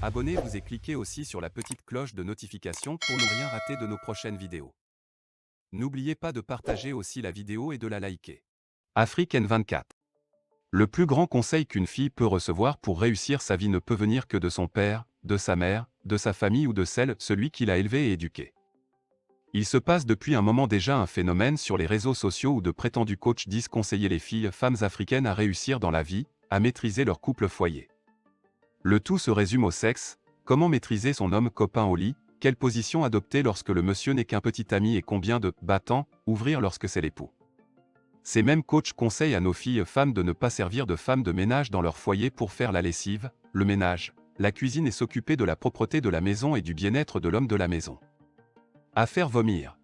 Abonnez-vous et cliquez aussi sur la petite cloche de notification pour ne rien rater de nos prochaines vidéos. N'oubliez pas de partager aussi la vidéo et de la liker. Afrique N24. Le plus grand conseil qu'une fille peut recevoir pour réussir sa vie ne peut venir que de son père, de sa mère, de sa famille ou de celui qui l'a élevée et éduquée. Il se passe depuis un moment déjà un phénomène sur les réseaux sociaux où de prétendus coachs disent conseiller les filles, femmes africaines à réussir dans la vie, à maîtriser leur couple foyer. Le tout se résume au sexe, comment maîtriser son homme copain au lit, quelle position adopter lorsque le monsieur n'est qu'un petit ami et combien de battants ouvrir lorsque c'est l'époux. Ces mêmes coachs conseillent à nos filles femmes de ne pas servir de femmes de ménage dans leur foyer pour faire la lessive, le ménage, la cuisine et s'occuper de la propreté de la maison et du bien-être de l'homme de la maison. À faire vomir.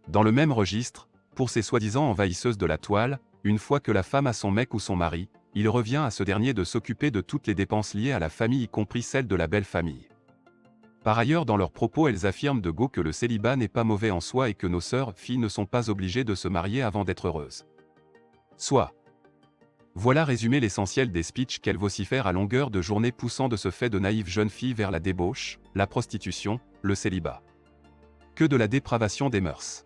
Dans le même registre, pour ces soi-disant envahisseuses de la toile, une fois que la femme a son mec ou son mari, il revient à ce dernier de s'occuper de toutes les dépenses liées à la famille y compris celles de la belle famille. Par ailleurs dans leurs propos elles affirment de go que le célibat n'est pas mauvais en soi et que nos sœurs, filles ne sont pas obligées de se marier avant d'être heureuses. Soit. Voilà résumé l'essentiel des speeches qu'elles vocifèrent à longueur de journée poussant de ce fait de naïves jeunes filles vers la débauche, la prostitution, le célibat. Que de la dépravation des mœurs.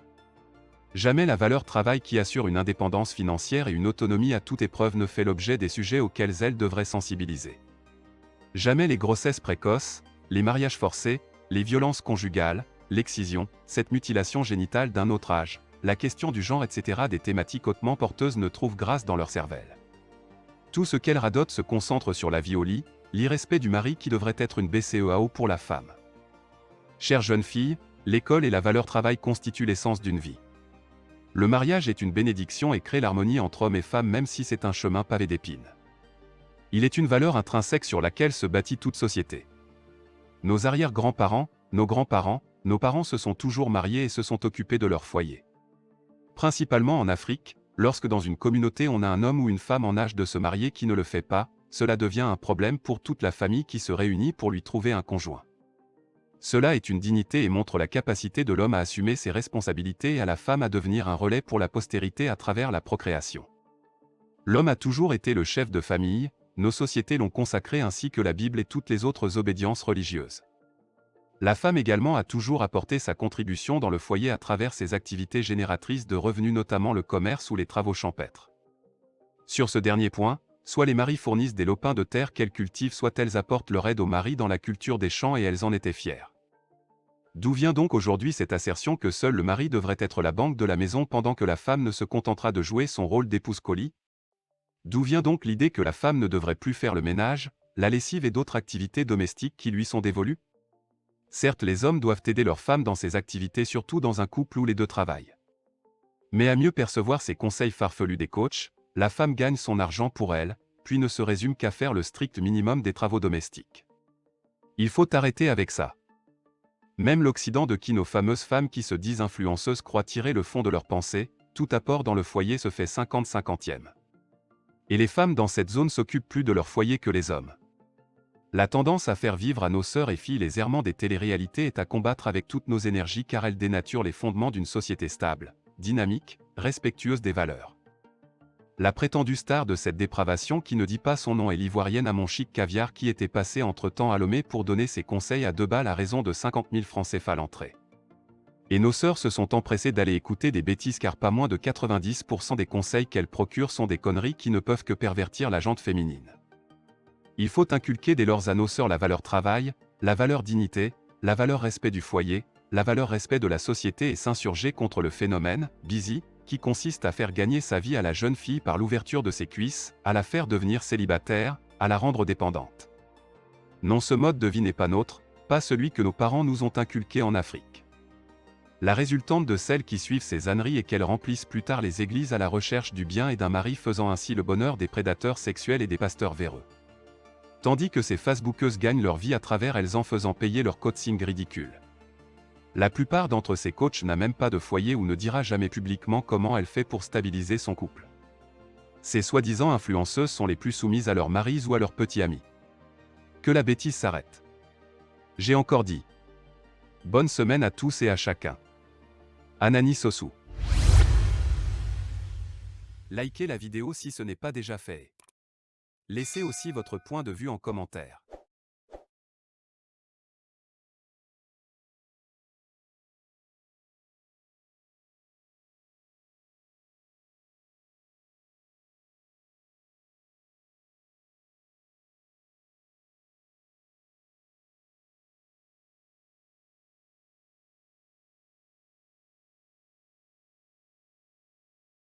Jamais la valeur travail qui assure une indépendance financière et une autonomie à toute épreuve ne fait l'objet des sujets auxquels elles devraient sensibiliser. Jamais les grossesses précoces, les mariages forcés, les violences conjugales, l'excision, cette mutilation génitale d'un autre âge, la question du genre etc. des thématiques hautement porteuses ne trouvent grâce dans leur cervelle. Tout ce qu'elles radotent se concentre sur la vie au lit, l'irrespect du mari qui devrait être une BCEAO pour la femme. Chères jeunes filles, l'école et la valeur travail constituent l'essence d'une vie. Le mariage est une bénédiction et crée l'harmonie entre hommes et femmes même si c'est un chemin pavé d'épines. Il est une valeur intrinsèque sur laquelle se bâtit toute société. Nos arrière-grands-parents, nos grands-parents, nos parents se sont toujours mariés et se sont occupés de leur foyer. Principalement en Afrique, lorsque dans une communauté on a un homme ou une femme en âge de se marier qui ne le fait pas, cela devient un problème pour toute la famille qui se réunit pour lui trouver un conjoint. Cela est une dignité et montre la capacité de l'homme à assumer ses responsabilités et à la femme à devenir un relais pour la postérité à travers la procréation. L'homme a toujours été le chef de famille, nos sociétés l'ont consacré ainsi que la Bible et toutes les autres obédiences religieuses. La femme également a toujours apporté sa contribution dans le foyer à travers ses activités génératrices de revenus notamment le commerce ou les travaux champêtres. Sur ce dernier point, soit les maris fournissent des lopins de terre qu'elles cultivent soit elles apportent leur aide aux maris dans la culture des champs et elles en étaient fières. D'où vient donc aujourd'hui cette assertion que seul le mari devrait être la banque de la maison pendant que la femme ne se contentera de jouer son rôle d'épouse colis? D'où vient donc l'idée que la femme ne devrait plus faire le ménage, la lessive et d'autres activités domestiques qui lui sont dévolues? Certes les hommes doivent aider leurs femmes dans ces activités surtout dans un couple où les deux travaillent. Mais à mieux percevoir ces conseils farfelus des coachs, la femme gagne son argent pour elle, puis ne se résume qu'à faire le strict minimum des travaux domestiques. Il faut arrêter avec ça. Même l'Occident de qui nos fameuses femmes qui se disent influenceuses croient tirer le fond de leurs pensées, tout apport dans le foyer se fait 50-50e. Et les femmes dans cette zone s'occupent plus de leur foyer que les hommes. La tendance à faire vivre à nos sœurs et filles les errements des téléréalités est à combattre avec toutes nos énergies car elles dénaturent les fondements d'une société stable, dynamique, respectueuse des valeurs. La prétendue star de cette dépravation qui ne dit pas son nom est l'ivoirienne Amon Chic Caviar qui était passée entre-temps à Lomé pour donner ses conseils à 2 balles à raison de 50 000 francs CFA l'entrée. Et nos sœurs se sont empressées d'aller écouter des bêtises car pas moins de 90% des conseils qu'elles procurent sont des conneries qui ne peuvent que pervertir la gente féminine. Il faut inculquer dès lors à nos sœurs la valeur travail, la valeur dignité, la valeur respect du foyer, la valeur respect de la société et s'insurger contre le phénomène, busy, qui consiste à faire gagner sa vie à la jeune fille par l'ouverture de ses cuisses, à la faire devenir célibataire, à la rendre dépendante. Non, ce mode de vie n'est pas nôtre, pas celui que nos parents nous ont inculqué en Afrique. La résultante de celles qui suivent ces âneries est qu'elles remplissent plus tard les églises à la recherche du bien et d'un mari faisant ainsi le bonheur des prédateurs sexuels et des pasteurs véreux. Tandis que ces facebookeuses gagnent leur vie à travers elles en faisant payer leur coaching ridicule. La plupart d'entre ces coachs n'a même pas de foyer ou ne dira jamais publiquement comment elle fait pour stabiliser son couple. Ces soi-disant influenceuses sont les plus soumises à leurs maris ou à leurs petits amis. Que la bêtise s'arrête. J'ai encore dit. Bonne semaine à tous et à chacun. Anani Sossou. Likez la vidéo si ce n'est pas déjà fait. Laissez aussi votre point de vue en commentaire.